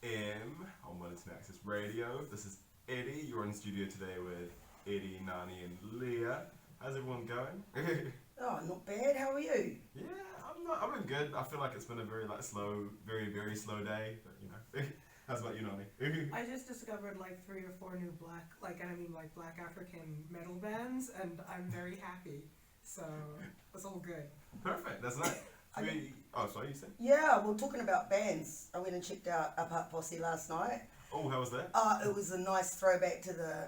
FM on Wellington Access Radio. This is Eddie. You're in the studio today with Eddie, Nani, and Leah. How's everyone going? Oh, not bad. How are you? Yeah, I'm doing good. I feel like it's been a very slow, very slow day. But you know, how's about you, Nani? I just discovered like 3 or 4 new black African metal bands, and I'm very happy. So it's all good. Perfect. That's nice. Sorry, you said? Yeah, we're talking about bands. I went and checked out Unpack Posse last night. Oh, how was that? It was a nice throwback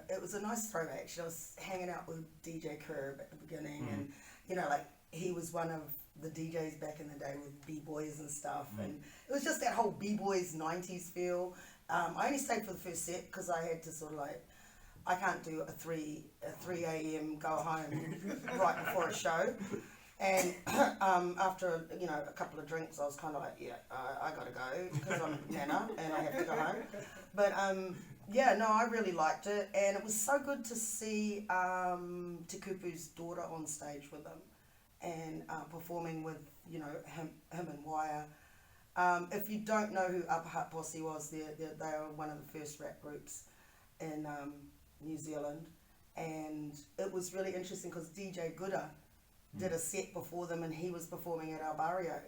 It was a nice throwback. Actually, I was hanging out with DJ Curb at the beginning, and you know, like he was one of the DJs back in the day with B-boys and stuff, and it was just that whole B-boys 90s feel. I only stayed for the first set because I had to sort of like, I can't do a 3 a.m. go home right before a show. And after, you know, a couple of drinks, I was kind of like, I gotta go because I'm Nana and I have to go home. But yeah, no, I really liked it, and it was so good to see Tikupu's daughter on stage with him and performing with, you know, him and Wire. If you don't know who Uppercut Posse was, they are one of the first rap groups in New Zealand, and it was really interesting because DJ Gooda did a set before them, and he was performing at our barrio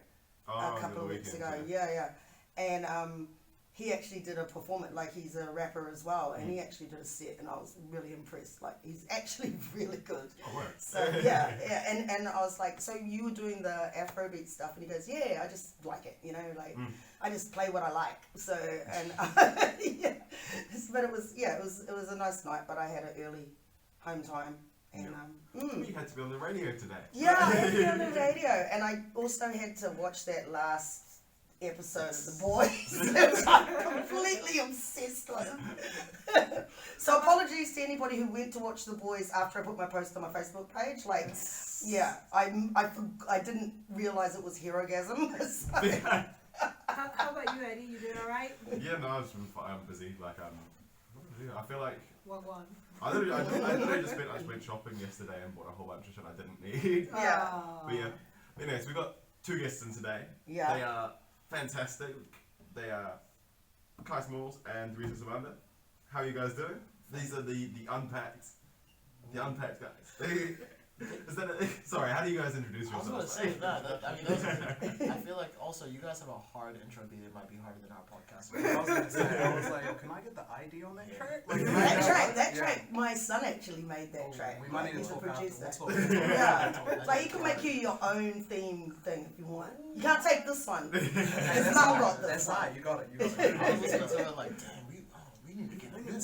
a couple of weeks ago. Yeah. And he actually did a performance, like he's a rapper as well, and he actually did a set, and I was really impressed. Like, he's actually really good. Oh, right. So yeah, and I was like, so you were doing the Afrobeat stuff, and he goes, yeah, I just like it, you know, like I just play what I like. So and yeah, but it was a nice night, but I had an early home time. And You had to be on the radio today. Yeah, I had to be on the radio, and I also had to watch that last episode of The Boys. I'm completely obsessed with. So apologies to anybody who went to watch The Boys after I put my post on my Facebook page. Like, yeah, I didn't realize it was Herogasm. So. How about you, Eddie? You doing all right? Yeah, no, I'm busy. Like, I feel like. What one? I literally just went shopping yesterday and bought a whole bunch of shit I didn't need. Yeah. But yeah. Anyways, we've got 2 guests in today. Yeah. They are fantastic. They are Kai Smalls and Teresa Savanda. How are you guys doing? These are the Unpacked guys. Is that sorry, how do you guys introduce I was yourselves? going to say that. I mean, I feel like also you guys have a hard intro beat. It might be harder than our podcast. I was like, can I get the ID on that track? Like, That track, my son actually made that track. We might need He's to a talk after. producer. We'll talk. Yeah, like you can make your own theme thing if you want. You can't take this one. His mum got this That's one. right, you got it. I was listening to it like, damn, we need to get a new one.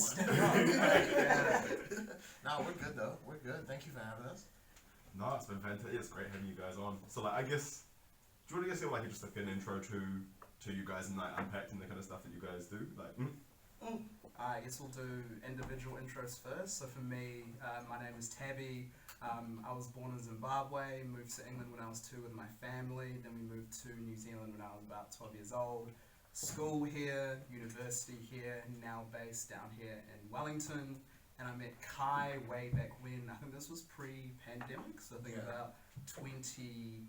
No, we're good though. We're good. Thank you for having us. No, it's been fantastic. It's great having you guys on. So like, I guess, do you want to give like just like an intro to you guys and like Unpacked and the kind of stuff that you guys do? Like, I guess we'll do individual intros first. So for me, my name is Tabby. I was born in Zimbabwe, moved to England when I was 2 with my family. Then we moved to New Zealand when I was about 12 years old. School here, university here, now based down here in Wellington. And I met Kai way back when, I think this was pre-pandemic, so I think about 2020.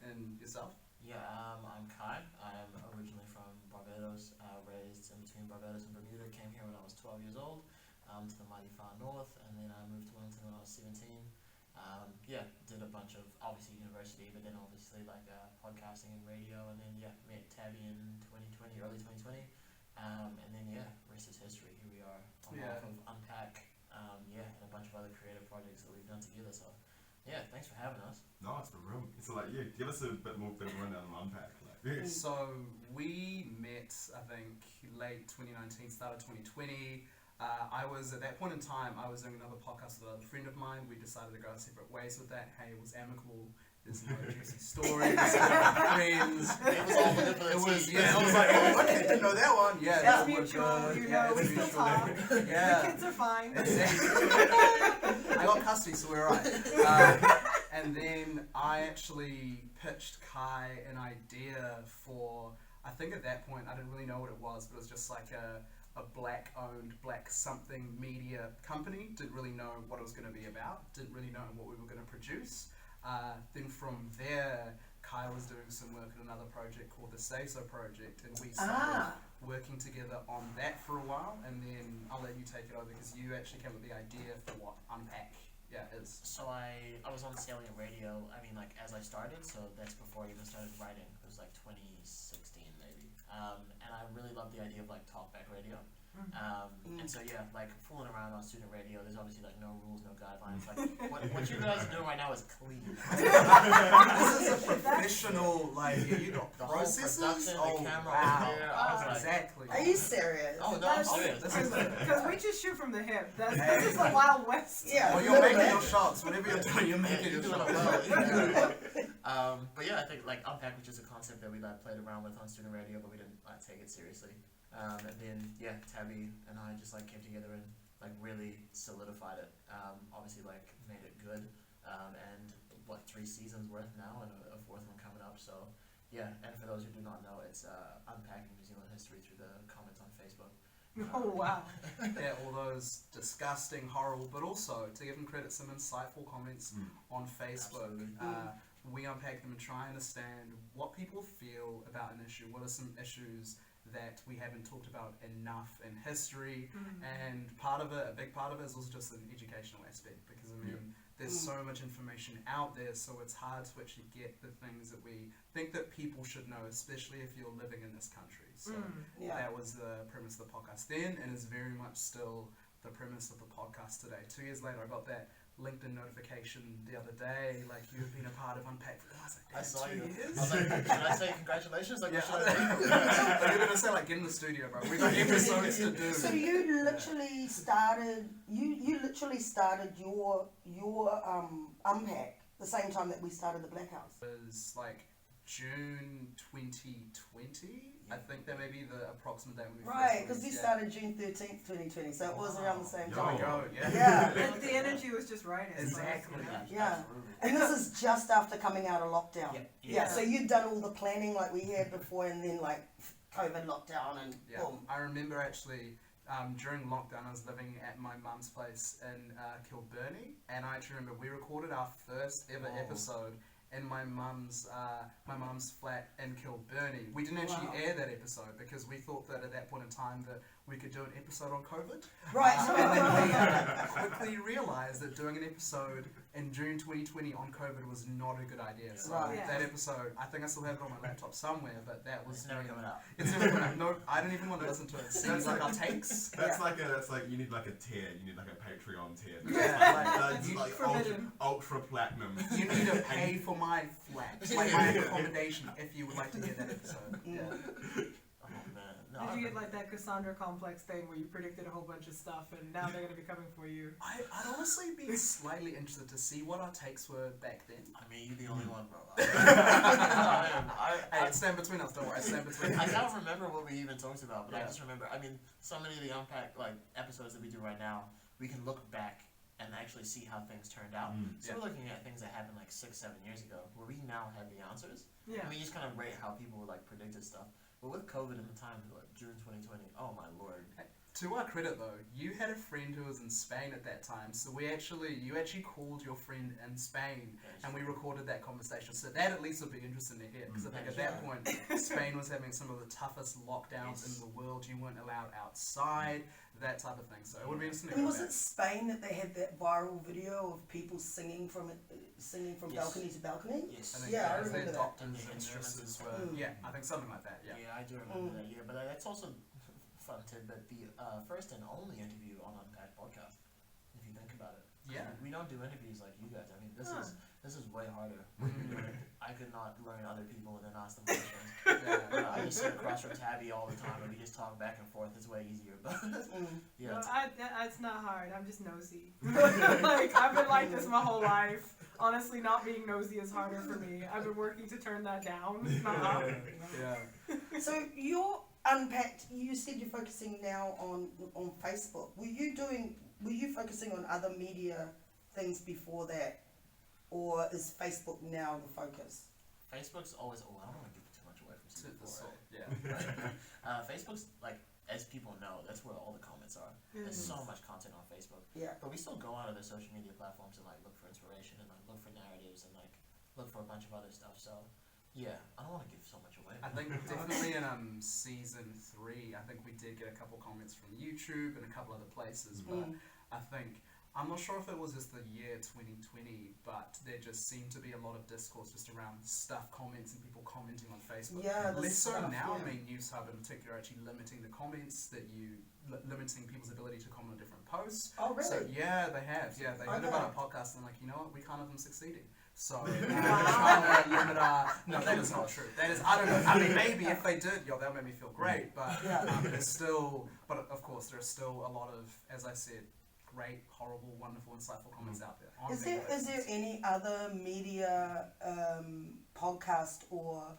And yourself? Yeah, I'm Kai. I'm originally from Barbados, raised in between Barbados and Bermuda. Came here when I was 12 years old, to the mighty far north, and then I moved to Wellington when I was 17. Did a bunch of, obviously university, but then obviously like podcasting and radio, and then met Tabby in 2020, early 2020. And then rest is history. Here we are on behalf of Unpack, and a bunch of other creative projects that we've done together. So, thanks for having us. no, it's been real. So like, give us a bit more rundown on Unpacked. Like, So we met, I think, late 2019, start of 2020. I was, at that point in time, I was doing another podcast with a friend of mine. We decided to go our separate ways with that. Hey, it was amicable. There's no juicy stories. Friends. It was all within It was, yeah. I was like, oh, okay, didn't know that one. Yeah, It's that was mutual, good. you Yeah, know, we it's still mutual. talk. Yeah. The kids are fine. I got custody, so we're alright. And then I actually pitched Kai an idea for, I think at that point, I didn't really know what it was, but it was just like a black-owned, black something media company. Didn't really know what it was going to be about. Didn't really know what we were going to produce. Then from there, Kai was doing some work on another project called the Say So Project, and we started working together on that for a while, and then I'll let you take it over because you actually came up with the idea for what Unpack is. So I was on Salient Radio, I mean, like, as I started, so that's before I even started writing. It was like 2016 maybe. And I really loved the idea of like talkback radio. And so yeah, like fooling around on student radio, there's obviously like no rules, no guidelines. Like what you guys are doing right now is clean. This is a professional, like, you got The whole processes. production, Oh, the camera wow. over there. I was like, Exactly. Are you serious? oh no, I'm serious. Because we just shoot from the hip. This is the Wild West. Yeah. Well, you're making your shots. Whatever you're doing, you're making You're your doing shots. it well. But yeah, I think like Unpack was just a concept that we like played around with on student radio, but we didn't take it seriously. And then yeah, Tabby and I just like came together and like really solidified it. Obviously like made it good. And what 3 seasons worth now, and a 4th one coming up. So yeah, and for those who do not know, it's unpacking New Zealand history through the comments on Facebook. Oh wow. Yeah, all those disgusting, horrible, but also, to give them credit, some insightful comments on Facebook. Absolutely. We unpack them and try and understand what people feel about an issue. What are some issues that we haven't talked about enough in history? And part of it, a big part of it, is also just an educational aspect, because I mean, there's so much information out there, so it's hard to actually get the things that we think that people should know, especially if you're living in this country. So that was the premise of the podcast then, and is very much still the premise of the podcast today. 2 years later, I got that LinkedIn notification the other day, like, you've been a part of Unpack. I was like, I saw 2 you. years? I was like, should I say congratulations? Like, what should I say? Like, you're gonna say, like, get in the studio, bro. We got episodes to do. So you literally started. You literally started your Unpack the same time that we started the Blackhouse. It was like June 2020. I think that may be the approximate date when we Right, first because we released, started June 13th, 2020, so it was around the same Yo. Oh my time. god, yeah. Yeah. The energy was just right. I suppose, Exactly. you know? Yeah. Absolutely. And this is just after coming out of lockdown. Yeah. So you'd done all the planning like we had before, and then like COVID lockdown and Yeah, boom. I remember actually during lockdown I was living at my mum's place in Kilburnie, and I actually remember we recorded our first ever episode in my mum's flat in Kilburnie. We didn't actually air that episode because we thought that at that point in time that we could do an episode on COVID. Right. And then we quickly realised that doing an episode in June 2020 on COVID was not a good idea. So Right. that episode, I think I still have it on my laptop somewhere, but that was It's never coming out. It's never coming out. No, I don't even want to listen to it. It seems like our takes. That's like you need like a tier. You need like a Patreon tier. Yeah, That's you- like forbidden. ultra platinum. You need to pay for my flat, like my accommodation, if you would like to hear that episode. Yeah. Oh man. No, Did you get like that Cassandra complex thing where you predicted a whole bunch of stuff and now they're going to be coming for you? I'd honestly be slightly interested to see what our takes were back then. I mean, you're the only one, bro. Hey, it's stand between us, don't worry, it's stand between I us. don't remember what we even talked about, but I Yeah. just remember. I mean, so many of the Unpack like episodes that we do right now, we can look back and actually see how things turned out. So Yeah. we're looking at things that happened like 6-7 years ago, where we now have the answers. Yeah. I mean, you just kind of rate how people would like predicted stuff. But with COVID in the time, like June 2020, oh my lord. To our credit though, you had a friend who was in Spain at that time, so you actually called your friend in Spain, and we recorded that conversation. So that at least would be interesting to hear, because I think at that point, Spain was having some of the toughest lockdowns in the world. You weren't allowed outside, that type of thing. So it would be interesting to And hear was that. it Spain that they had that viral video of people singing from Yes. balcony to balcony? Yes. I think Yeah, I as remember the that. doctors The and instruments nurses and were, stuff. yeah, I think something like that, yeah. Yeah, I do remember that. Yeah, but that's also fun tidbit. The first and only interview on Unpack podcast. If you think about it. Yeah. We don't do interviews like you guys. I mean, this is way harder. Mhm. I could not learn other people and then ask them questions. Yeah. I just sit across from Tabby all the time and we just talk back and forth. It's way easier. But yeah, No, it's not hard. I'm just nosy. Like, I've been like this my whole life. Honestly, not being nosy is harder for me. I've been working to turn that down, not up. Yeah. So you're Unpacked. You said you're focusing now on Facebook. Were you focusing on other media things before that, or is Facebook now the focus? Facebook's always. Oh, I don't want to give too much away from season 4. Yeah. Facebook's like, as people know, that's where all the comments are. There's so much content on Facebook. Yeah. But we still go out of the social media platforms and like look for inspiration and like look for narratives and like look for a bunch of other stuff. So Yeah, I don't want to give so much away. I think definitely in season 3, I think we did get a couple comments from YouTube and a couple other places, but I think, I'm not sure if it was just the year 2020, but there just seemed to be a lot of discourse just around stuff, comments, and people commenting on Facebook. Yeah, less so stuff, now. yeah. I mean, News Hub in particular actually limiting the comments limiting people's ability to comment on different posts. Oh, really? So yeah, they have. Yeah, they heard Okay. about our podcast and like, you know what, we can't have them succeeding. So they're trying to limit our. No, that is not true. That is, I don't know. I mean, maybe if they did, that would make me feel great. But there's still, but of course, there's still a lot of, as I said, great, horrible, wonderful, insightful comments out there. Is there any other media podcast or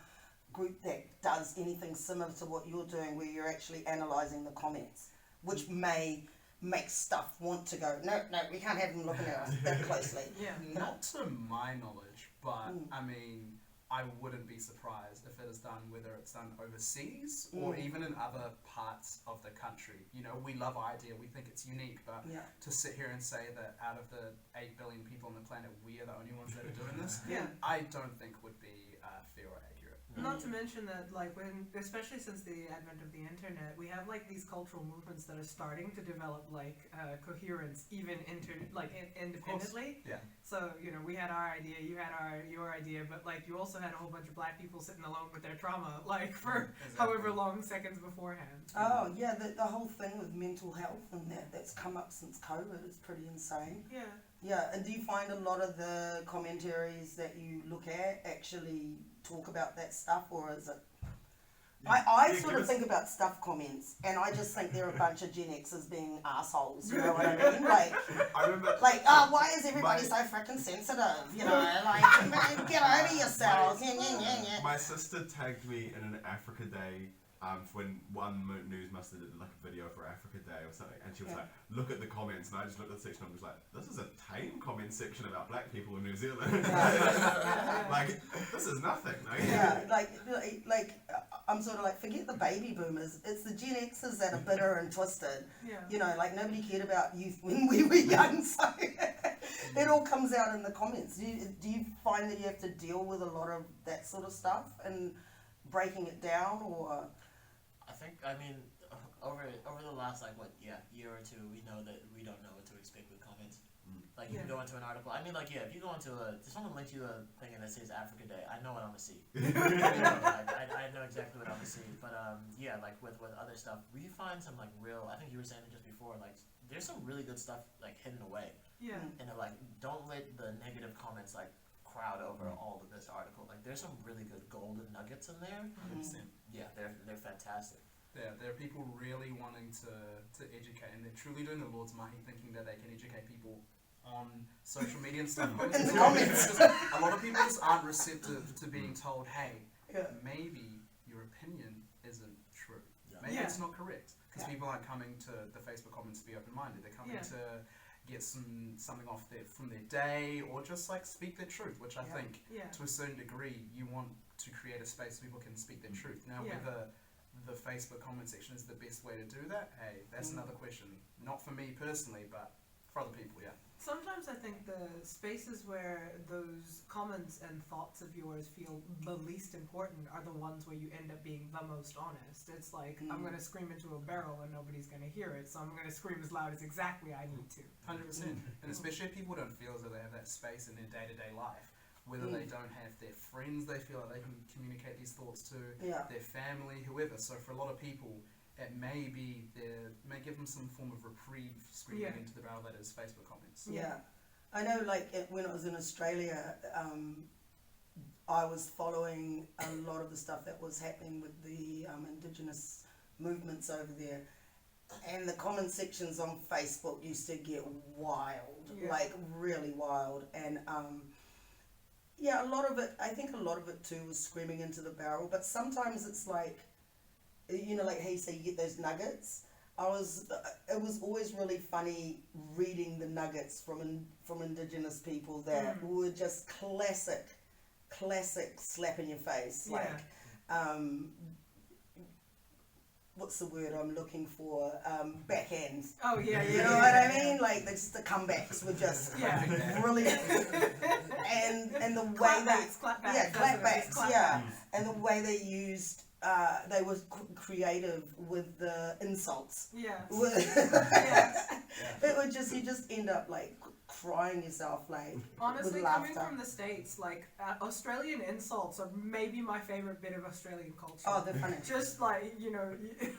group that does anything similar to what you're doing, where you're actually analysing the comments, which may make stuff want to go, no, we can't have them looking at us that closely? Yeah. Not to my knowledge, but I mean, I wouldn't be surprised if it is done, whether it's done overseas or even in other parts of the country. You know, we love our idea, we think it's unique, but to sit here and say that out of the 8 billion people on the planet, we are the only ones that are doing this, I don't think would be fair or accurate. Not to mention that, like, especially since the advent of the internet, we have like these cultural movements that are starting to develop like coherence, even independently. Yeah. So we had our idea, you had your idea, but like you also had a whole bunch of black people sitting alone with their trauma, like for however long seconds beforehand. Oh yeah, the whole thing with mental health and that's come up since COVID is pretty insane. Yeah. Yeah, and do you find a lot of the commentaries that you look at actually talk about that stuff, or is it? I sort of think about stuff comments, and I just think they're a bunch of Gen Xers being assholes. You know what I mean? Like, I remember. like, why is everybody so freaking sensitive? You know, like, get over yourselves. My sister tagged me in an Africa Day. When One News must have did like a video for Africa Day or something, and she was like, look at the comments, and I just looked at the section and was like, this is a tame comment section about black people in New Zealand. Like, this is nothing. Like, I'm sort of like, forget the baby boomers, it's the Gen Xers that are bitter and twisted. You know, like nobody cared about youth when we were young, so it all comes out in the comments. Do you find that you have to deal with a lot of that sort of stuff and breaking it down, or? I mean, over the last year or two, we know that we don't know what to expect with comments. Like you can go into an article. I mean, like if you go into if someone links you a thing that says Africa Day, I know what I'm gonna see. I know exactly what I'm gonna see. But like with other stuff, we find some like real. I think you were saying it just before. Like there's some really good stuff like hidden away. Yeah. And like don't let the negative comments like crowd over all of this article. Like there's some really good golden nuggets in there. 100%. Yeah, they're fantastic. Yeah, there are people really wanting to educate, and they're truly doing the Lord's mahi, thinking that they can educate people on social media and stuff. But In the comments. a lot of people just aren't receptive to being told, hey, maybe your opinion isn't true. Maybe it's not correct. Because people aren't coming to the Facebook comments to be open-minded. They're coming to get something off from their day, or just like speak their truth, which I think to a certain degree you want to create a space where people can speak their truth. Now whether the Facebook comment section is the best way to do that, hey, that's another question. Not for me personally, but for other people, Sometimes I think the spaces where those comments and thoughts of yours feel the least important are the ones where you end up being the most honest. It's like, I'm going to scream into a barrel and nobody's going to hear it, so I'm going to scream as loud as exactly I need to. 100%. And especially if people don't feel as though they have that space in their day-to-day life. Whether they don't have their friends they feel like they can communicate these thoughts to, their family, whoever. So for a lot of people, it may give them some form of reprieve screaming into the barrel that is Facebook comments. Yeah. I know, like, when I was in Australia, I was following a lot of the stuff that was happening with the Indigenous movements over there. And the comment sections on Facebook used to get wild, like really wild. And a lot of it, I think a lot of it too was screaming into the barrel, but sometimes it's like, you know, like how you say you get those nuggets. It was always really funny reading the nuggets from Indigenous people that were just classic slap in your face. Like, what's the word I'm looking for? Backhands. Oh yeah, You know what I mean? Like the comebacks were just Yeah. brilliant, and the way Clapbacks, clapbacks. yeah, that's what it is, clapbacks, yeah, and the way they used. They were creative with the insults. Yeah. Yeah. It would just, you just end up like crying yourself, like Honestly, with coming laughter. from the States, like Australian insults are maybe my favorite bit of Australian culture. Oh, they're funny. Just like, you know,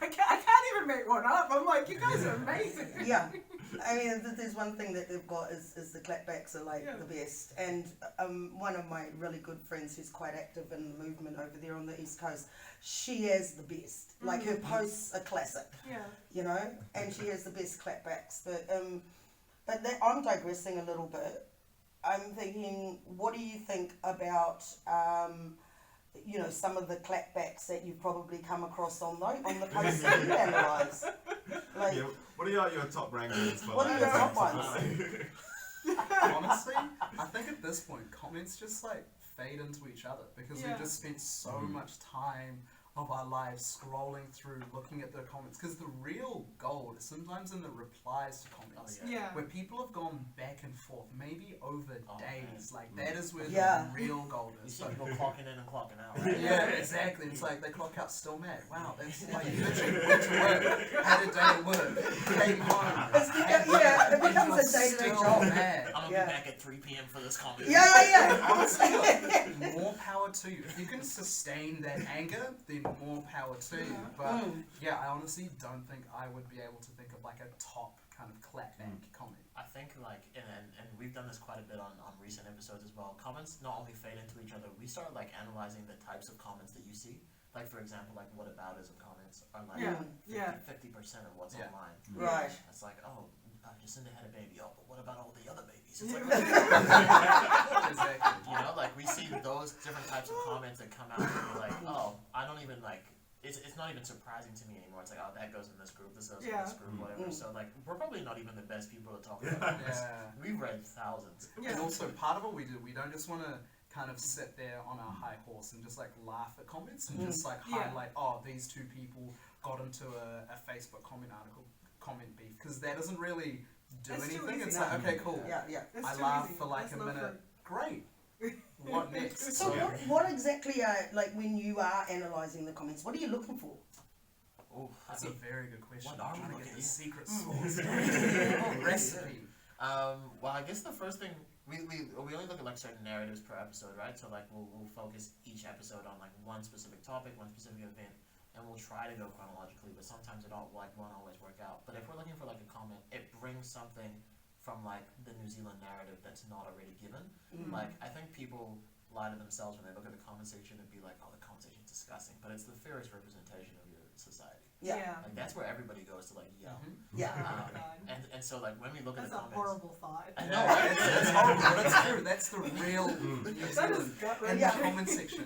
I can't even make one up. I'm like, you guys are amazing. Yeah, I mean, there's one thing that they've got is the clapbacks are like the best. And one of my really good friends who's quite active in the movement over there on the East Coast, she has the best. Like her posts are classic. Yeah. You know, and she has the best clapbacks. But I'm digressing a little bit. I'm thinking, what do you think about you know, some of the clapbacks that you've probably come across on the posts that you analyse? Like, what are your top rankings? For what are your top ones? Honestly, I think at this point, comments just like fade into each other because we just spent so much time of our lives scrolling through, looking at the comments. Because the real gold is sometimes in the replies to comments, where people have gone back and forth, maybe over days. Like that is where the real gold You is. see people clocking in and clocking out, right? Yeah, exactly. It's like they clock out still mad. Wow, that's like you literally went to work, had a day at work, came home. It becomes a day-to-day job. Mad. I'm gonna be back at 3 p.m. for this comment. Yeah. Honestly, look, more power to you. If you can sustain that anger, then more power to you. But yeah, I honestly don't think I would be able to think of like a top kind of clapback comment. I think like, and we've done this quite a bit on recent episodes as well. Comments not only fade into each other, we start like analyzing the types of comments that you see. Like for example, like what aboutism comments are like 50% of what's online. Right. It's like, oh, Jacinda had a baby. Oh, but what about all the other babies? It's like, Exactly. you know, like we see those different types of comments that come out and we're like, oh, I don't even like. It's not even surprising to me anymore. It's like, oh, that goes in this group, this goes in this group, whatever. So like, we're probably not even the best people to talk about this. We've read thousands. And also, part of what we do, we don't just want to kind of sit there on our high horse and just like laugh at comments and just like highlight, oh, these two people got into a Facebook comment beef, because that doesn't really do anything. It's like, okay, cool. Yeah. I laughed for like a minute. Great. What next? So what exactly are, like, when you are analysing the comments, what are you looking for? Oh, That's a very good question. What are we I'm trying to looking get the at? secret sauce. Recipe. Well, I guess the first thing we only look at like certain narratives per episode, right? So like we'll focus each episode on like one specific topic, one specific event, and we'll try to go chronologically. But sometimes it won't always work out. But if we're looking for like a comment, it brings something from like the New Zealand narrative that's not already given. Like I think people lie to themselves when they look at the comment section and be like, oh, the comment section's disgusting, but it's the fairest representation of your society. Like that's where everybody goes to like yell. And so like when we look at That's the a comments, horrible thought. I know, right? That's horrible, but it's true. That's the real New That is Zealand gut in the wrenching. comment section.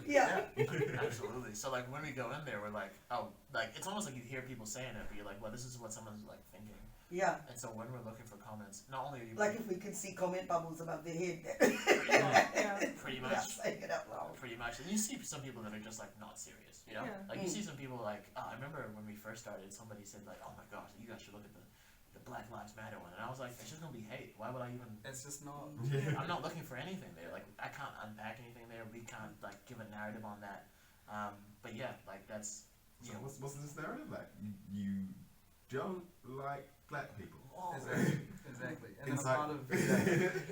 Absolutely. So like when we go in there, we're like, oh, like it's almost like you hear people saying it, but you're like, well, this is what someone's like thinking. Yeah. And so when we're looking for comments, not only are you Like if we could see comment bubbles above their head. pretty much, Saying it out loud. pretty much, and you see some people that are just like not serious, you know. Like you see some people like, I remember when we first started, somebody said like, oh my gosh, you guys should look at the Black Lives Matter one, and I was like, it's just gonna be hate. Why would I even? It's just not. I'm not looking for anything there. Like I can't unpack anything there. We can't like give a narrative on that. But yeah, like that's. So what's this narrative like? You don't like black people. Exactly. Insight.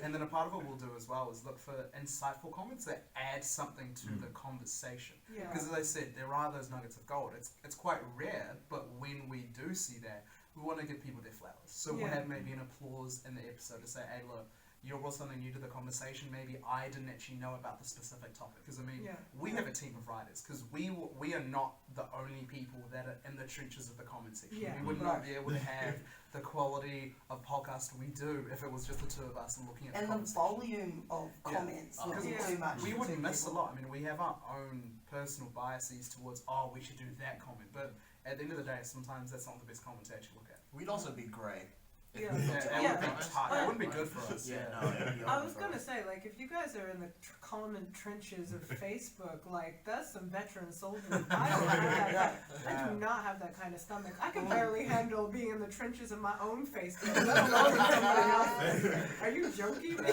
And then a part of what we'll do as well is look for insightful comments that add something to the conversation. Because as I said, there are those nuggets of gold. It's quite rare, but when we do see that, we want to give people their flowers. So we'll have maybe an applause in the episode to say, hey, look, you brought something new to the conversation. Maybe I didn't actually know about the specific topic. Because I mean, we have a team of writers. Because we are not the only people that are in the trenches of the comment section. We would not be able to have the quality of podcast we do if it was just the two of us and looking at the And the comment section. volume of comments would be too much. We for would two miss a people. lot. I mean, we have our own personal biases towards, oh, we should do that comment. But at the end of the day, sometimes that's not the best comment to actually look at. We'd also be grey. Yeah. It would be tough. It wouldn't be good for us. Yeah, no. I was gonna say, like, if you guys are in the comment trenches of Facebook, like, that's some veteran soldiers. I don't have that. I do not have that kind of stomach. I can barely handle being in the trenches of my own Facebook, let alone somebody else's. Are you joking me?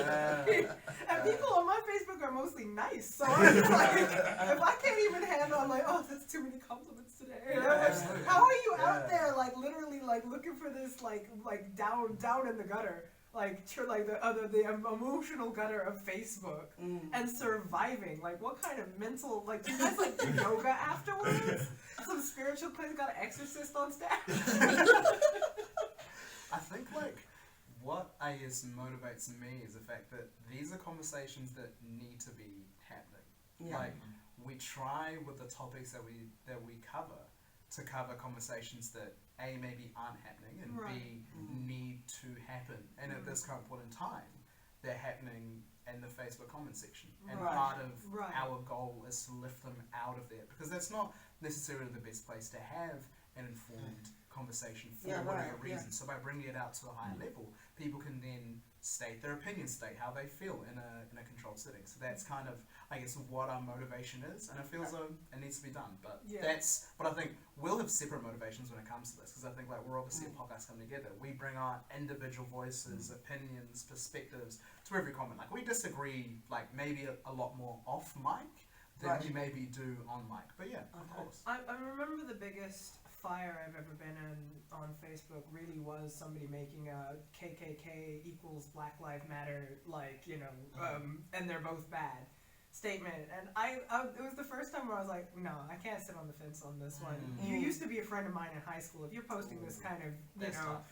And people on my Facebook are mostly nice, so I'm just like, if I can't even handle, I'm like, oh, that's too many compliments today. Absolutely. How are you out there, like, literally, like, looking for this, like down in the gutter, like the emotional gutter of Facebook, and surviving? Like, what kind of mental, like, do you guys like do yoga afterwards? Some spiritual place got an exorcist on staff? I think, like, what I guess motivates me is the fact that these are conversations that need to be happening. Yeah. Like, we try with the topics that we cover to cover conversations that A, maybe aren't happening, and B, need to happen. And at this current point in time, they're happening in the Facebook comment section. And part of our goal is to lift them out of there, because that's not necessarily the best place to have an informed conversation for whatever reason. So by bringing it out to a higher level, people can then state their opinion, state how they feel in a controlled setting. So that's kind of, I guess, what our motivation is, and I feel as though it needs to be done. But but I think we'll have separate motivations when it comes to this, because I think, like, we're obviously a podcast coming together. We bring our individual voices, opinions, perspectives to every comment. Like, we disagree, like, maybe a lot more off mic than we maybe do on mic. But yeah, of course. I remember the biggest fire I've ever been in on Facebook really was somebody making a KKK equals Black Lives Matter, like, you know, and they're both bad statement. And I it was the first time where I was like, no, I can't sit on the fence on this one. You used to be a friend of mine in high school. If you're posting this kind of, you know,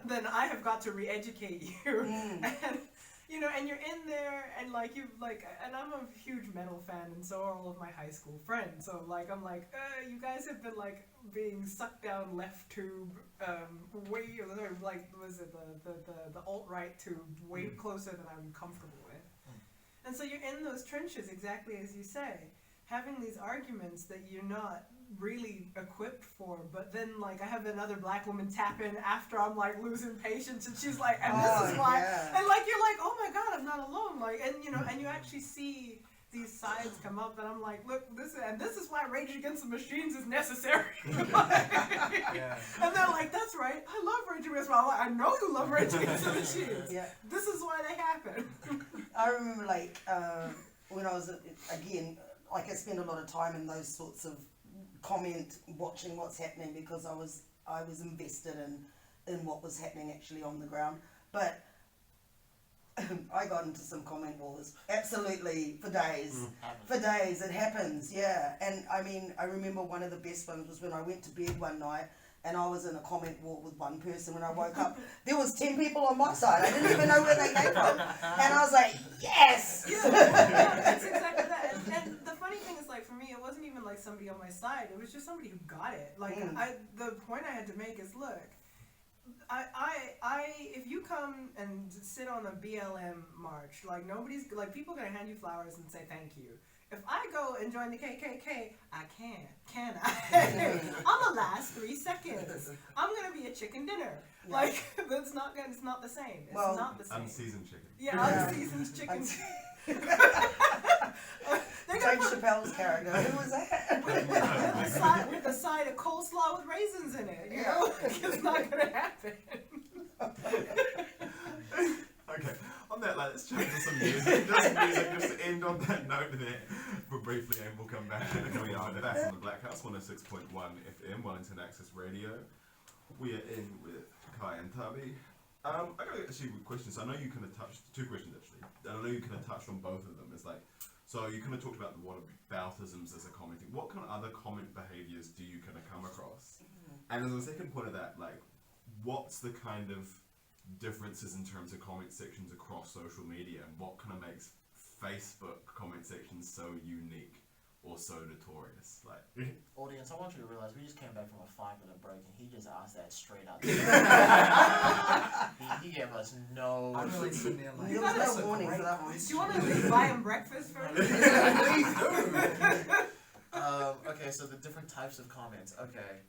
then I have got to re-educate you. And, you know, and you're in there, and like, you like, and I'm a huge metal fan, and so are all of my high school friends. So like, I'm like, you guys have been like being sucked down left tube, way, like, was it the alt-right tube, way closer than I'm comfortable with. And so you're in those trenches, exactly as you say, having these arguments that you're not really equipped for. But then, like, I have another black woman tap in after I'm like losing patience, and she's like, and this is why, and like, you're like, oh my god, I'm not alone. Like, and you know, and you actually see these sides come up, and I'm like, look, this is why Rage Against the Machines is necessary. And they're like, that's right, I love Rage Against the Machines. I'm like, I know you love Rage Against the Machines. This is why they happen. I remember, like, when I was, again, like, I spent a lot of time in those sorts of watching what's happening, because I was invested in what was happening actually on the ground. But I got into some comment wars, absolutely, for days. For days, it happens, And I mean, I remember one of the best ones was when I went to bed one night, and I was in a comment war with one person. When I woke up, there was 10 people on my side. I didn't even know where they came from. And I was like, yes! That's exactly that. And the funny thing is, like, for me, it wasn't even like somebody on my side. It was just somebody who got it. Like, the point I had to make is, look, if you come and sit on a BLM march, like, people are gonna hand you flowers and say thank you. If I go and join the KKK, I can I? I'm the last 3 seconds. I'm gonna be a chicken dinner. Like, it's not the same. It's not the same. Unseasoned chicken. Yeah, unseasoned chicken. Dave Chappelle's character. Who was that? with a side of coleslaw with raisins in it. You know, it's not gonna happen. Okay, on that, let's jump to some music. Just to end on that note there, but briefly, and we'll come back. And we are back on the Blackhouse 106.1 FM, Wellington Access Radio. We are in with Kai and Tabi. I got actually questions. I know you kind of touched, 2 questions actually. I know you kind of touched on both of them. It's like, so you kind of talked about the whataboutisms as a commenting. What kind of other comment behaviours do you kind of come across? And as a second point of that, like, what's the kind of differences in terms of comment sections across social media, and what kind of makes Facebook comment sections so unique or so notorious? Like, audience, I want you to realize we just came back from a 5-minute break, and he just asked that straight out. he gave us no. I'm really sitting there like, there was no warning for that one. Do you want to buy him breakfast first? Please do. Okay, so the different types of comments. Okay,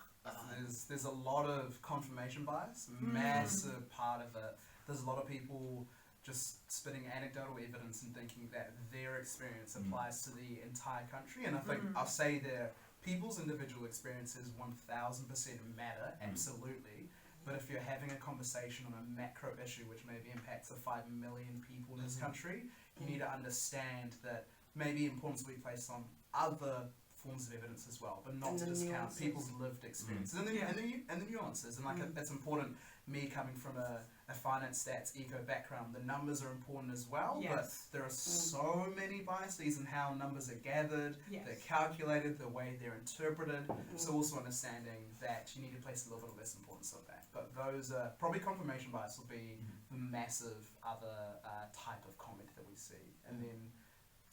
there's a lot of confirmation bias, massive part of it. There's a lot of people just spitting anecdotal evidence and thinking that their experience applies to the entire country. And I think I'll say that people's individual experiences 1000% matter, absolutely. But if you're having a conversation on a macro issue which maybe impacts the 5 million people in this country, you need to understand that maybe importance will be placed on other forms of evidence as well, but not And to the discount nuances. people's lived experiences and the nuances. And like it's important, me coming from a finance stats eco background, the numbers are important as well, but there are so many biases in how numbers are gathered, they're calculated, the way they're interpreted. So also understanding that you need to place a little bit of less importance on that. But those are probably confirmation bias will be the massive other type of comment that we see. And then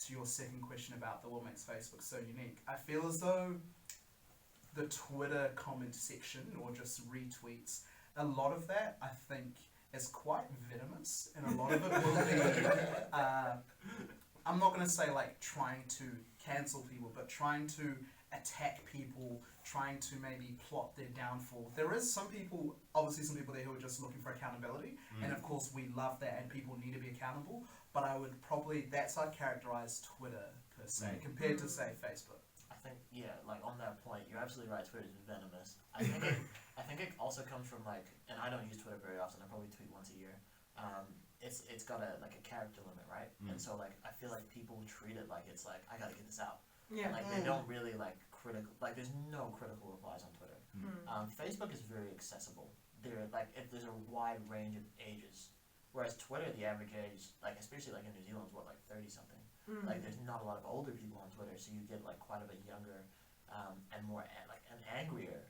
to your second question about what makes Facebook so unique, I feel as though the Twitter comment section or just retweets, a lot of that I think is quite venomous, and a lot of it will be I'm not going to say like trying to cancel people, but trying to attack people, trying to maybe plot their downfall. There is some people there who are just looking for accountability, and of course we love that, and people need to be accountable, but I would probably, that's how I'd characterize Twitter per se, compared to say Facebook. I think, like on that point, you're absolutely right, Twitter is venomous. I think it also comes from like, and I don't use Twitter very often, I probably tweet once a year. It's got a character limit, right? And so like, I feel like people treat it like it's like, I gotta get this out. And like, they don't really like there's no critical replies on Twitter. Facebook is very accessible. There's a wide range of ages. Whereas Twitter, the average age, like especially like in New Zealand, is what, like 30 something. Like there's not a lot of older people on Twitter, so you get like quite a bit younger and more an angrier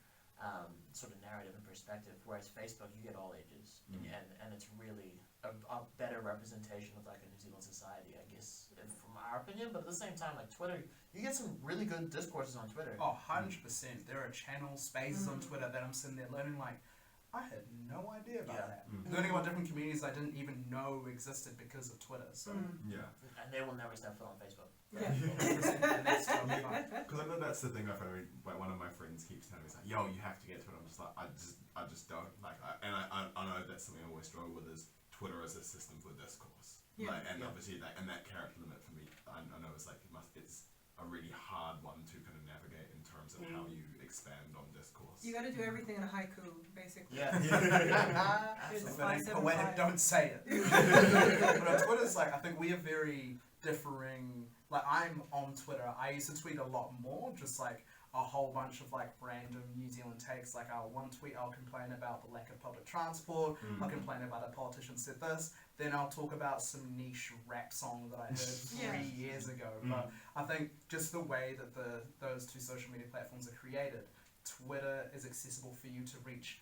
sort of narrative and perspective. Whereas Facebook, you get all ages, and it's really a better representation of like a New Zealand society, I guess, from our opinion. But at the same time, like Twitter, you get some really good discourses on Twitter. Oh, 100%. There are channels, spaces on Twitter that I'm sitting there learning like, I had no idea about that. Learning about different communities I didn't even know existed because of Twitter. So And they will never step foot on Facebook. and that's totally fine. Because I know that's the thing I find. Like one of my friends keeps telling me, he's like, "Yo, you have to get Twitter." I'm just like, I just don't like. I know that's something I always struggle with is Twitter as a system for discourse. Obviously and that character limit for me, I know it's like it's a really hard one to kind of navigate in terms of how you expand on discourse. You got to do everything in a haiku, basically. If it ain't poetic, don't say it. But on Twitter's like, I think we are very differing. Like I'm on Twitter, I used to tweet a lot more, just like a whole bunch of like random New Zealand takes. Like one tweet I'll complain about the lack of public transport, I'll complain about a politician said this, then I'll talk about some niche rap song that I heard 3 years ago. But I think just the way that those two social media platforms are created, Twitter is accessible for you to reach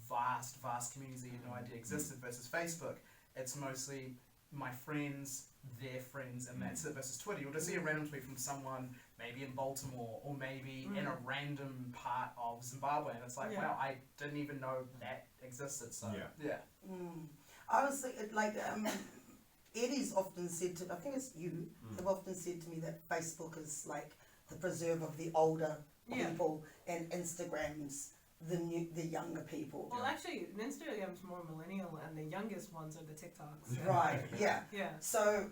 vast communities that you had no idea existed, versus Facebook, it's mostly my friends, their friends, and that's it. Versus Twitter, you'll just see a random tweet from someone maybe in Baltimore or maybe in a random part of Zimbabwe, and it's like, wow, I didn't even know that existed. So I was thinking, like, Eddie's often said to, I think it's you, have often said to me that Facebook is like the preserve of the older people, and Instagram's the younger people. Well, actually, Instagram's more millennial, and the youngest ones are the TikToks. Right. Yeah. Yeah. So,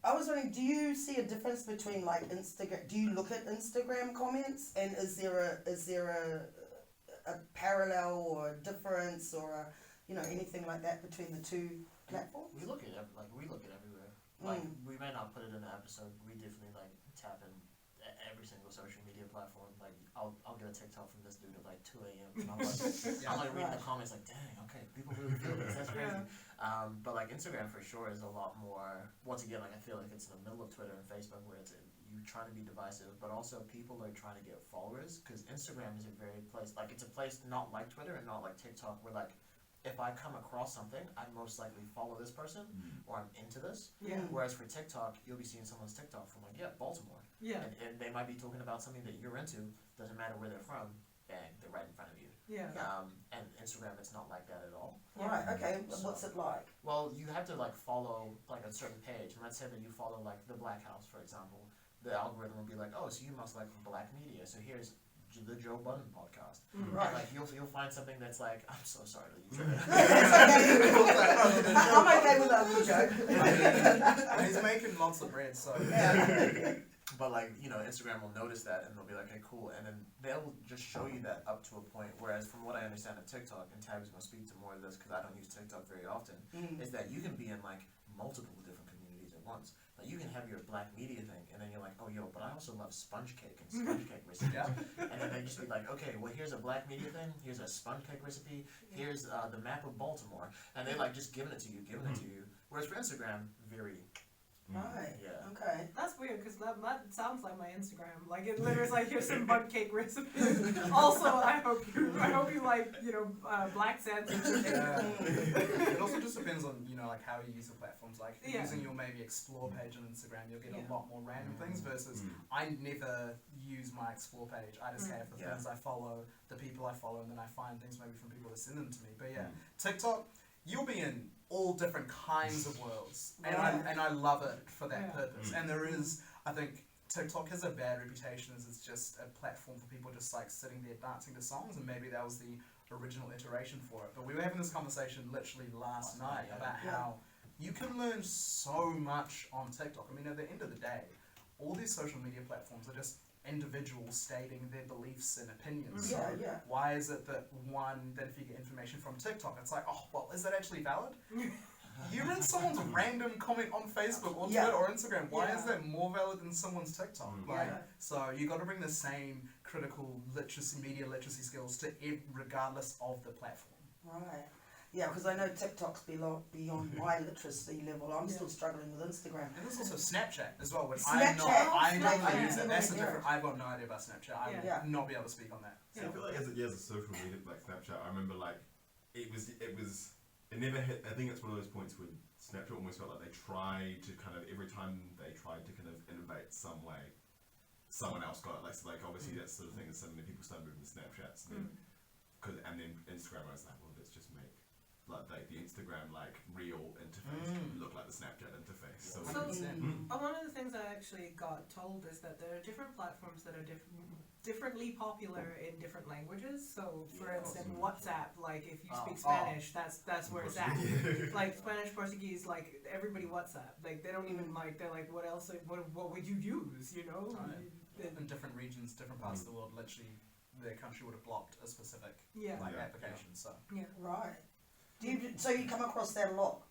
I was wondering, do you see a difference between like Instagram? Do you look at Instagram comments, and is there a parallel or a difference or anything like that between the two platforms? We look at everywhere. Like we may not put it in the episode, but we definitely like tap in every single social media platform. Like I'll get a TikTok from this dude at like 2 a.m. and I'm like reading the comments like, dang, okay, people really feel this. That's crazy. But like Instagram for sure is a lot more. Once again, like I feel like it's in the middle of Twitter and Facebook where you try to be divisive, but also people are trying to get followers, because Instagram is a very place, like it's a place not like Twitter and not like TikTok where like, if I come across something, I most likely follow this person or I'm into this. Whereas for TikTok, you'll be seeing someone's TikTok from like, Baltimore. And they might be talking about something that you're into, doesn't matter where they're from, bang, they're right in front of you. And Instagram, it's not like that at all. Right, okay. So, what's it like? Well, you have to like follow like a certain page. And let's say that you follow like the Blackhouse, for example. The algorithm will be like, oh, so you must like black media. So here's the Joe Budden podcast. Right. And, like you'll find something that's like, I'm so sorry that you I'm okay with that joke. He's making lots of bread, so. Yeah. But like, you know, Instagram will notice that and they'll be like, okay, cool, and then they'll just show you that up to a point. Whereas from what I understand of TikTok, and Tabby's gonna speak to more of this because I don't use TikTok very often, is that you can be in like multiple different communities at once. Like you can have your black media thing, and then you're like, oh yo, but I also love sponge cake and sponge cake recipes. Yeah. And then they just be like, okay, well here's a black media thing, here's a sponge cake recipe, here's the map of Baltimore, and they like just giving it to you. Whereas for Instagram, very Right. Yeah. Okay. That's weird because that sounds like my Instagram. Like it literally is like here's some bun cake recipes. Also, I hope you like black sandwiches. Yeah. It also just depends on like how you use the platforms. Like if you're using your maybe explore page on Instagram, you'll get a lot more random things. Versus I never use my explore page. I just have the things I follow, the people I follow, and then I find things maybe from people that send them to me. But yeah, TikTok, you'll be in all different kinds of worlds, and I love it for that purpose. And there is, I think, TikTok has a bad reputation as it's just a platform for people just like sitting there dancing to songs, and maybe that was the original iteration for it. But we were having this conversation literally last night about how you can learn so much on TikTok. I mean, at the end of the day, all these social media platforms are just individuals stating their beliefs and opinions. So why is it that if you get information from TikTok, it's like, oh, well, is that actually valid? You read someone's random comment on Facebook or Twitter or Instagram. Why is that more valid than someone's TikTok? So you got to bring the same critical media literacy skills to regardless of the platform. Right. Yeah, because I know TikTok's beyond my literacy level. I'm still struggling with Instagram. And there's also Snapchat as well, which Snapchat? I don't I use it. That's a never different. I've got no idea about Snapchat. I would not be able to speak on that. So I feel like as a social media like Snapchat, I remember like it never hit. I think it's one of those points where Snapchat almost felt like they tried to kind of every time they tried to kind of innovate some way, someone else got it. Like, so like obviously that sort of thing is suddenly people started moving to Snapchats, and then Instagram I was like, well, let's just make like the Instagram like real interface look like the Snapchat interface. So one of the things I actually got told is that there are different platforms that are differently popular in different languages. So for instance, WhatsApp, like if you speak Spanish, that's where it's at. Like Spanish, Portuguese, like everybody WhatsApp. Like they don't even like, they're like, what else, what would you use, you know? In different regions, different parts of the world, literally their country would have blocked a specific application. So Right. So you come across that a lot?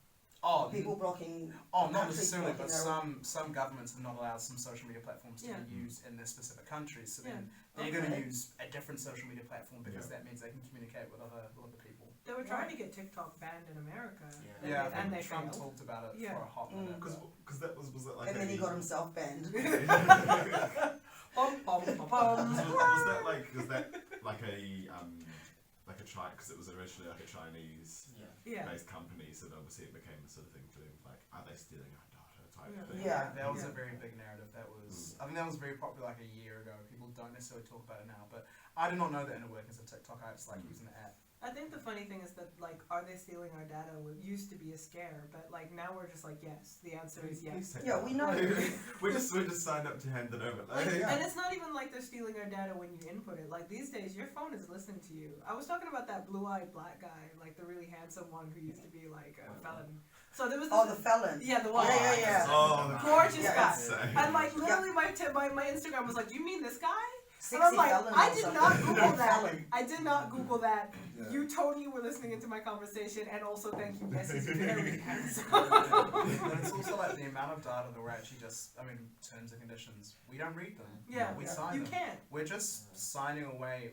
People blocking. Not necessarily, but some governments have not allowed some social media platforms to be used in their specific countries. So then they're going to use a different social media platform because that means they can communicate with other people. They were trying to get TikTok banned in America. And they Trump failed. talked about it for a hot minute. Because that was that like. And then he got himself banned. Was that like a China? Because it was originally like a Chinese based company, so obviously it became the sort of thing to like, are they stealing our data type thing? Yeah, that was a very big narrative. That was, I think that was very popular like a year ago. People don't necessarily talk about it now, but I did not know the inner workings of TikTok. I just like using the app. I think the funny thing is that, like, are they stealing our data? It used to be a scare, but, like, now we're just like, yes. The answer is yes. Yeah, we know. we're just signed up to hand it over. And it's not even like they're stealing our data when you input it. Like, these days, your phone is listening to you. I was talking about that blue-eyed black guy, like the really handsome one who used to be, like, a felon. So there was this, the felon. Yeah, the one. Yeah. Oh, gorgeous guy. Insane. And, like, literally my Instagram was like, do you mean this guy? And Sexy I'm like, felon I or did something. not Google that. Felon. I did not Google that. Yeah. You totally were listening into my conversation, and also thank you. Yes, he's very handsome. And it's also like the amount of data that we're actually just, terms and conditions, we don't read them. We sign them. You can't. We're just signing away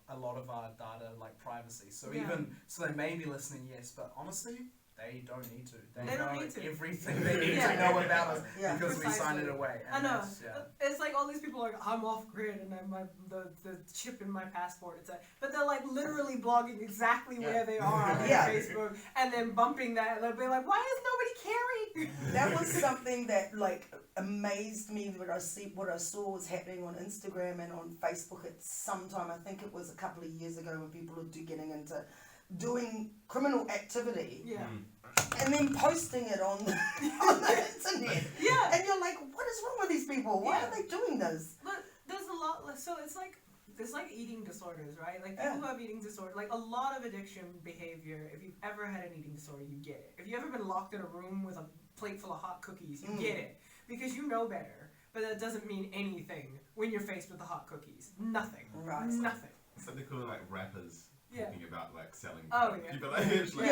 a lot of our data, like privacy. So they may be listening, yes, but honestly, they don't need to. They don't know need to. Everything they need to know about us because we sign it away. I And know. that's- It's like all these people are like, I'm off grid and I'm the chip in my passport, etc. But they're like literally blogging exactly where they are on Facebook and then bumping that. They'll be like, why is nobody caring? That was something that like amazed me when what I saw was happening on Instagram and on Facebook at some time. I think it was a couple of years ago when people were getting into doing criminal activity and then posting it on the internet. Yeah. And you're like, what is wrong with these people? Why are they doing this? But there's a lot, so it's like, It's like eating disorders, right? Like people who have eating disorders, like a lot of addiction behavior, if you've ever had an eating disorder, you get it. If you've ever been locked in a room with a plate full of hot cookies, you get it. Because you know better. But that doesn't mean anything when you're faced with the hot cookies. Nothing. Right. Nothing. It's like they call it like rappers talking about like selling. Oh, yeah. People like, it's like,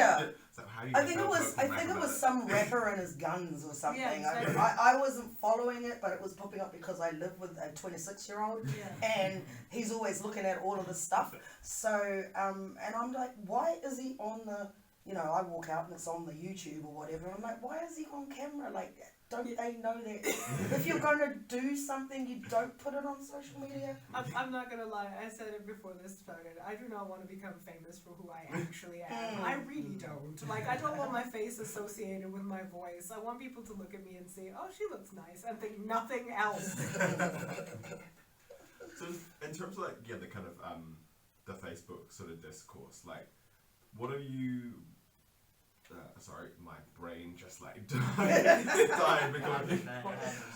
so how do you I think sell it was. coke I and think rap it was about some rapper and his guns or something. Yeah, exactly. I wasn't following it, but it was popping up because I live with a 26-year-old, and he's always looking at all of this stuff. So, and I'm like, why is he on the? You know, I walk out and it's on the YouTube or whatever. I'm like, why is he on camera? Like, don't they know that if you're going to do something, you don't put it on social media? I'm not gonna lie, I said it before this started. I do not want to become famous for who I actually am. I really don't. Like, I don't want my face associated with my voice. I want people to look at me and say, oh, she looks nice, and think nothing else. So in terms of like the kind of the Facebook sort of discourse, like what are you? Sorry, my brain just like died because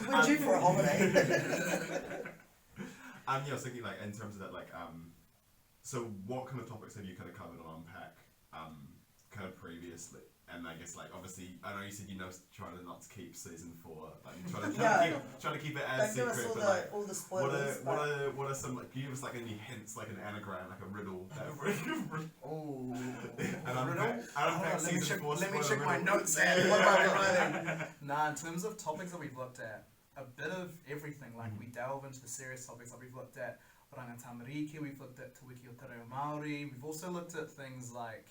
We're due for a holiday. I was thinking like in terms of that, like so what kind of topics have you kind of covered on Unpack kind of previously? And I guess like obviously I know you said trying to not to keep season 4, like trying to keep it as Don't give secret. us But like, all the spoilers. what are some like? Can you give us like any hints, like an anagram, like a riddle? Oh, And Unpack season 4. Let me check my notes. What am I writing? Nah, in terms of topics that we've looked at, a bit of everything. Like we delve into the serious topics that we've looked at. Rangatamariki, we've looked at Te Wiki o Te Reo Māori. We've also looked at things like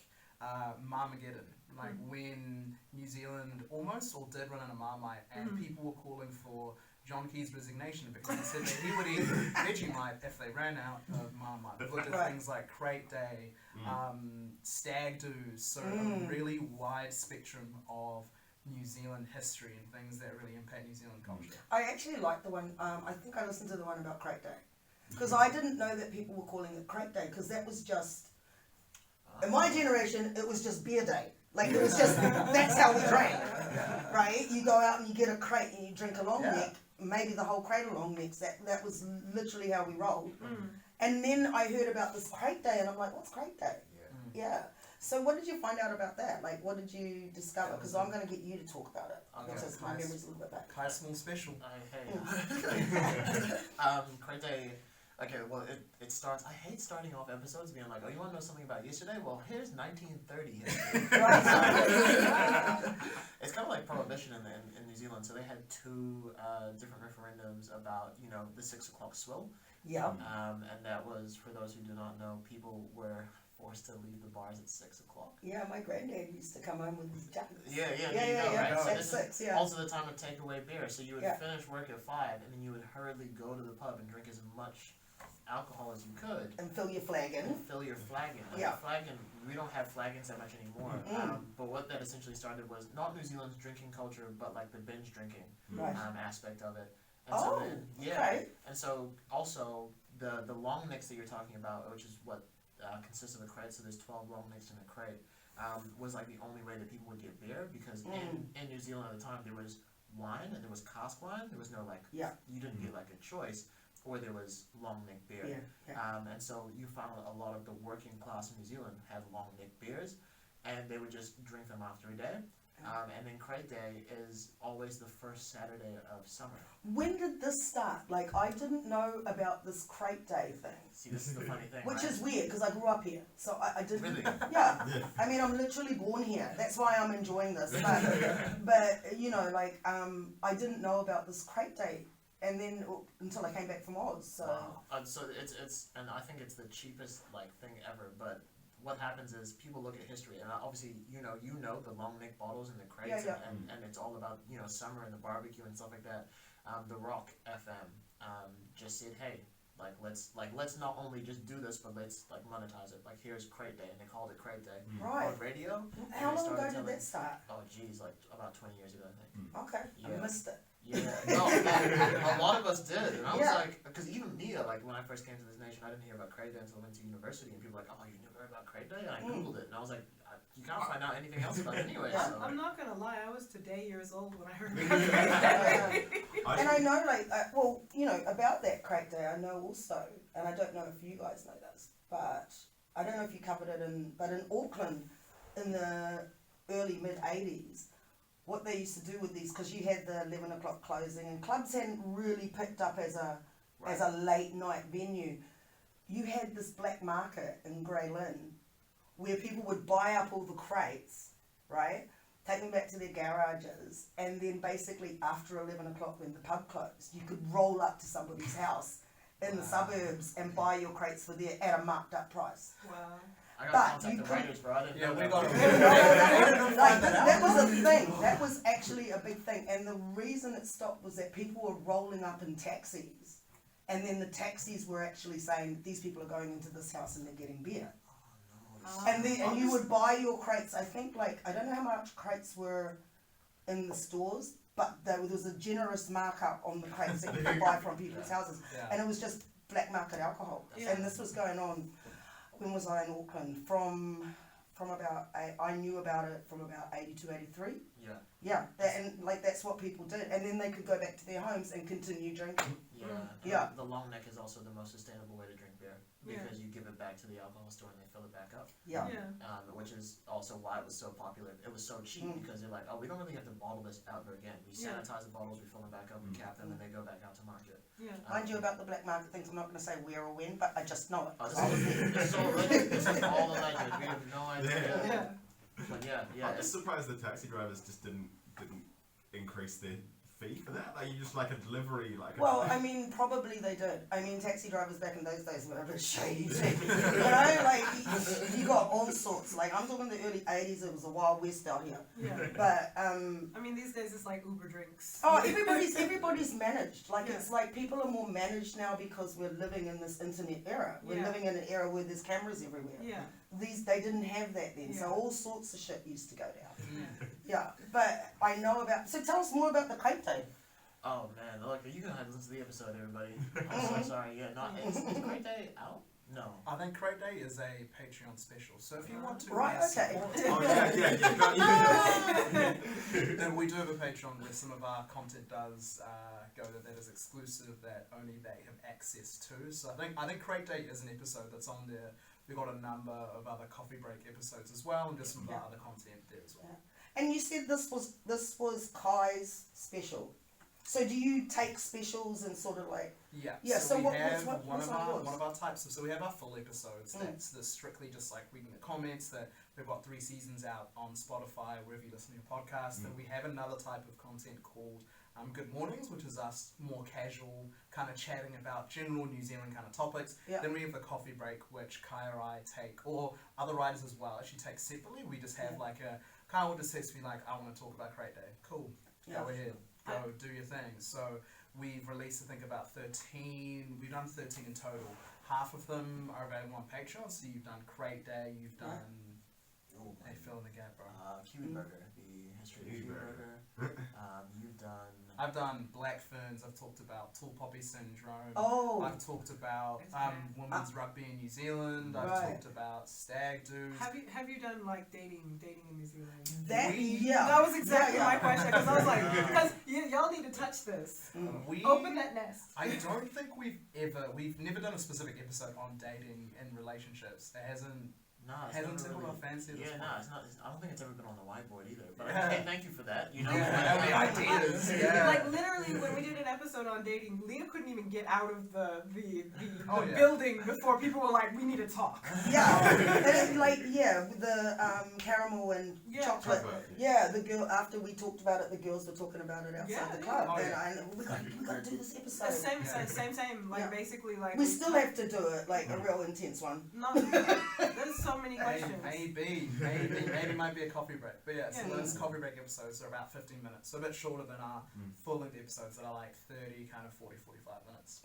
Marmageddon, like when New Zealand almost all did run in a Marmite, and people were calling for John Key's resignation because he said that he would eat Vegemite if they ran out of Marmite. We've looked at things like Crate Day, Stag Do's, so a really wide spectrum of New Zealand history and things that really impact New Zealand culture. I actually like the one. I think I listened to the one about Crate Day because I didn't know that people were calling it Crate Day because that was just. In my generation, it was just beer day. Like, it was just, that's how we drank, right? You go out and you get a crate and you drink a long neck, maybe the whole crate of long necks. That was literally how we rolled. And then I heard about this crate day and I'm like, what's crate day? Yeah. So what did you find out about that? Like, what did you discover? Because I'm going to get you to talk about it. Because my memory's a little bit back. Kai Small Special. Crate Day. Okay, well, it starts. I hate starting off episodes being like, oh, you want to know something about yesterday? Well, here's 1930 history. It's kind of like Prohibition in New Zealand. So they had 2 different referendums about, the 6 o'clock swill. Yeah. And that was, for those who do not know, people were forced to leave the bars at 6 o'clock. Yeah, my granddad used to come home with his jackets. Yeah. Right? So At this 6, is also the time of takeaway beer. So you would finish work at 5, and then you would hurriedly go to the pub and drink as much alcohol as you could. And fill your flagon. Fill your flagon. Flagon, we don't have flagons that much anymore. But what that essentially started was not New Zealand's drinking culture, but like the binge drinking aspect of it. And okay. And so also the long mix that you're talking about, which is what consists of a crate. So there's 12 long mix in a crate. Was like the only way that people would get beer because in New Zealand at the time there was wine and there was cask wine. There was no you didn't get like a choice. Or there was long neck beer. And so you found a lot of the working class in New Zealand had long neck beers, and they would just drink them after a day. And then Crate Day is always the first Saturday of summer. When did this start? Like, I didn't know about this Crate Day thing. See, this is the funny thing, Which is weird, because I grew up here. So I didn't... Really? Yeah. I mean, I'm literally born here. That's why I'm enjoying this. But I didn't know about this Crate Day. And then until I came back from Oz, so. Wow. So it's and I think it's the cheapest thing ever. But what happens is people look at history, and obviously you know the long neck bottles and the crates, and it's all about summer and the barbecue and stuff like that. The Rock FM just said, hey, let's not only just do this, but let's monetize it. Like, here's Crate Day, and they called it Crate Day on radio. How long ago did that start? Oh geez, about 20 years ago, I think. Okay, I missed it. Yeah, no, a lot of us did, and I was like, because even me, when I first came to this nation, I didn't hear about Crate Day until I went to university, and people were like, oh, you never heard about Crate Day? And I Googled it, and I was like, you can't find out anything else about it anyway. Yeah. So. I'm not gonna lie, I was today years old when I heard And about I know, like, well, you know, about that crate day, I know also, and I don't know if you guys know this, but I don't know if you covered it but in Auckland, in the early mid-80s, what they used to do with these, because you had the 11 o'clock closing, and clubs hadn't really picked up as a late night venue. You had this black market in Grey Lynn where people would buy up all the crates, right? Take them back to their garages, and then basically after 11 o'clock when the pub closed, you could roll up to somebody's house in the suburbs and buy your crates for there at a marked up price. Wow. I But got contact you the could- writers, bro. I didn't Yeah, know we that. got Like, that was a thing. That was actually a big thing. And the reason it stopped was that people were rolling up in taxis. And then the taxis were actually saying, these people are going into this house and they're getting beer. And then and you would buy your crates, I think, like, I don't know how much crates were in the stores, but there was a generous markup on the crates that you could buy from people's houses. Yeah. And it was just black market alcohol. Yeah. And this was going on, when was I in Auckland? From about, I knew about it from about 82, 83. Yeah. Yeah, and like that's what people did. And then they could go back to their homes and continue drinking. Yeah. Yeah. The long neck is also the most sustainable way to drink beer Yeah. because you give it back to the alcohol store and they fill it back up. Yeah. Which is also why it was so popular. It was so cheap because they're like, oh, we don't really have to bottle this ever again. We Yeah. sanitize the bottles, we fill them back up, we cap them, and they go back out to market. Yeah. Mind you about the black market things, I'm not going to say where or when, but I just know it. Oh, 'cause I was there. this is so legend. This is all the legend. We have no idea. Yeah. But yeah. I'm just surprised the taxi drivers just didn't increase their fee for that. Like you just like a delivery, like. Well, I mean, probably they did. I mean, taxi drivers back in those days were a bit shady too. You know, like you got all sorts. Like I'm talking the early '80s. It was a wild west out here. Yeah. But I mean, these days it's like Uber drinks. oh, everybody's managed. Like Yeah. it's like people are more managed now because we're living in this internet era. We're Yeah. living in an era where there's cameras everywhere. Yeah. They didn't have that then, so Yeah. all sorts of shit used to go down. Yeah. Yeah, but I know about. So tell us more about the crate day. Oh man, look, you can listen to the episode, everybody. I'm so sorry. Yeah, is Great Day out? No. I think Crate Day is a Patreon special, so if you want to Right, okay. support Oh yeah. then we do have a Patreon where some of our content does go that is exclusive that only they have access to. So I think Crate Day is an episode that's on there. We've got a number of other coffee break episodes as well, and just some of our other content there as well. And you said this was Kai's special. So do you take specials and sort of like? Yeah. Yeah, So, so we what- have what's one of yours? our types of. So we have our full episodes. Mm. That's strictly just like reading the comments. That we've got 3 seasons out on Spotify, wherever you listen to your podcast. And we have another type of content called Good Mornings, which is us more casual, kind of chatting about general New Zealand kind of topics. Yeah. Then we have the coffee break, which Kai or I take, or other writers as well. Actually take separately. We just have like a Kai will just text me like, I want to talk about Crate Day. Cool. Yeah. Go ahead. Go do your thing. So we've released, I think, about 13. We've done 13 in total. Half of them are available on Patreon. So you've done Crate Day. You've done. Hey, fill in the gap, bro. Kiwi Burger, the history of Kiwi Burger. You've done. I've done Black Ferns. I've talked about Tall Poppy Syndrome. Oh, I've talked about women's rugby in New Zealand. I've Right. talked about stag do's. Have you done like dating in New Zealand? that we- yeah. That was exactly Yeah, my yeah. question because I was like, because y'all need to touch this. We Open that nest. I don't think we've never done a specific episode on dating and relationships. It hasn't Nah, it's hasn't never tickled really, our fancy at this Yeah, point. no, it's not. I don't think it's ever been on the whiteboard either. But Yeah. hey, thank you for that. You know, Yeah, the ideas. Yeah. Like literally, when we did an episode on dating, Leah couldn't even get out of the Oh, yeah. building before people were like, "We need to talk." Yeah, and it, like the caramel and Yeah. chocolate. Chocolate, Yeah, the girl after we talked about it, the girls were talking about it outside Yeah, the club, yeah. Oh, and yeah. we got to do this episode. The same. Like Yeah. basically, like We still have to do it, like a real intense one. No, there's so many questions. Maybe might be a coffee break. But yeah, so Yeah. those coffee break episodes are about 15 minutes, so a bit shorter than our full-length episodes that are like 30, kind of 40, 45 minutes.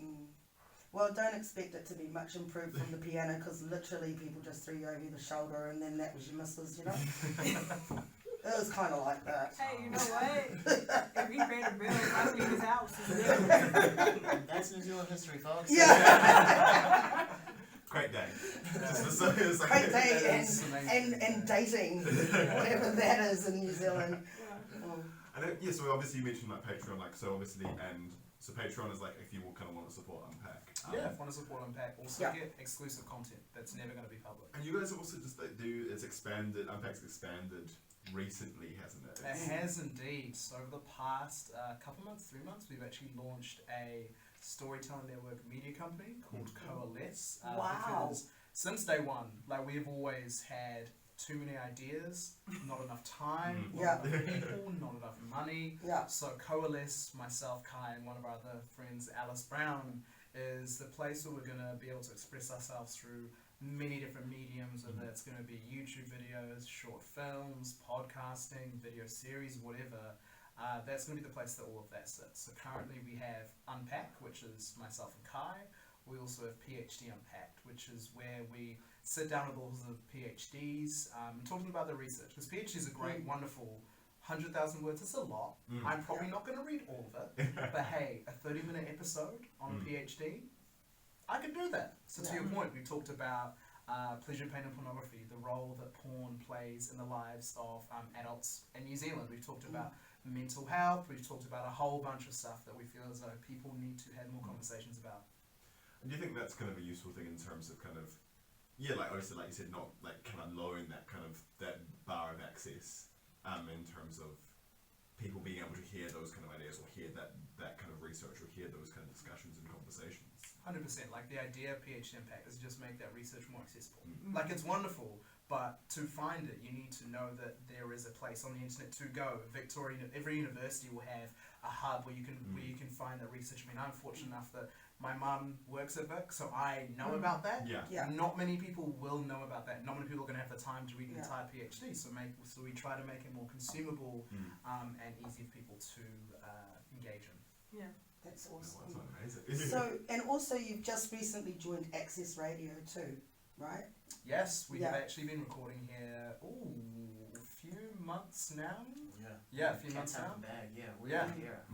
Well, don't expect it to be much improved from the piano because literally people just threw you over the shoulder and then that was your missus, you know? It was kind of like that. Hey, you know what? If he paid a bill, I would leave his house. That's New Zealand history, folks. Yeah. Great day. It's like, Great day That is amazing. and dating, whatever that is in New Zealand. And then, yeah, so obviously you mentioned like Patreon, like so obviously, and so Patreon is like if you will kind of want to support Unpack. Yeah, if you want to support Unpack, also Yeah. get exclusive content that's never going to be public. And you guys also just like it's expanded. Unpack's expanded recently, hasn't it? It has indeed. So over the past couple months, 3 months, we've actually launched a storytelling network media company called Coalesce. Wow. Because since day one, like we've always had too many ideas, not enough time, Yeah. not enough people, not enough money. Yeah. So Coalesce, myself, Kai, and one of our other friends, Alice Brown, is the place where we're going to be able to express ourselves through many different mediums, whether it's going to be YouTube videos, short films, podcasting, video series, whatever. That's going to be the place that all of that sits. So currently we have Unpack, which is myself and Kai. We also have PhD Unpacked, which is where we sit down with all of PhDs, talking about their research. Because PhD is a great, wonderful 100,000 words. It's a lot. I'm probably not going to read all of it. But hey, a 30-minute episode on a PhD, I can do that. So to your point, we talked about pleasure, pain and pornography, the role that porn plays in the lives of adults in New Zealand. We've talked about mental health. We've talked about a whole bunch of stuff that we feel as though people need to have more conversations about. And do you think that's kind of a useful thing in terms of kind of, yeah, like obviously, like you said, not like kind of lowering that kind of that bar of access, in terms of people being able to hear those kind of ideas or hear that kind of research or hear those kind of discussions and conversations. 100%. Like the idea of PhD Impact is just make that research more accessible. Like it's wonderful, but to find it, you need to know that there is a place on the internet to go. Every university will have a hub where you can find that research. I mean, I'm fortunate enough that my mum works at Vic, so I know about that. Yeah. Yeah. Not many people will know about that. Not many people are going to have the time to read an entire PhD. So we try to make it more consumable and easy for people to engage in. Yeah. That's Oh, awesome. that's amazing. So, and also you've just recently joined Access Radio too, right? Yes, we have Yeah. actually been recording here, a few months now. Yeah. Yeah, a few months Can't now. have a bag. Yeah, we're Yeah. here.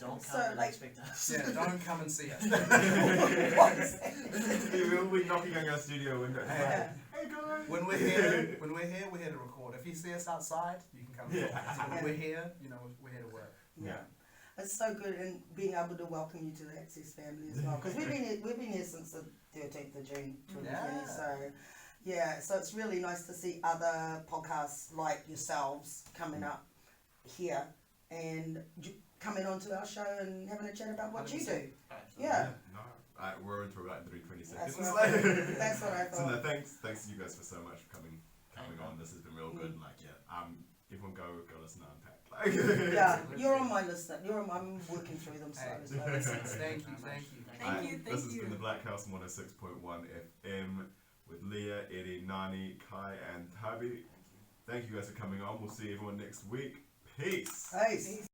Don't So, come and like- expect us. Yeah, don't come and see us. What is that? We'll be knocking on your studio window. Yeah. Hey guys. When we're here, we're here to record. If you see us outside, you can come and talk to us. When we're here, we're here to work. Yeah. It's so good, and being able to welcome you to the Access family as well, because we've been here since the 13th of June 2020. Yeah. So it's really nice to see other podcasts like yourselves coming up here and coming onto our show and having a chat about what you do. 100%. Yeah. No. We're into about 3:20 That's seconds. what I thought. That's what I So no, thought. thanks to you guys for so much for coming on. This has been real good. Like everyone go listen to Unpack. Yeah, you're on my list. I'm working through them slowly. Hey, slowly. thank you. This has been the Blackhouse 106.1 FM with Leah, Eddie, Nani, Kai, and Tabi. Thank you guys for coming on. We'll see everyone next week. Peace. Peace.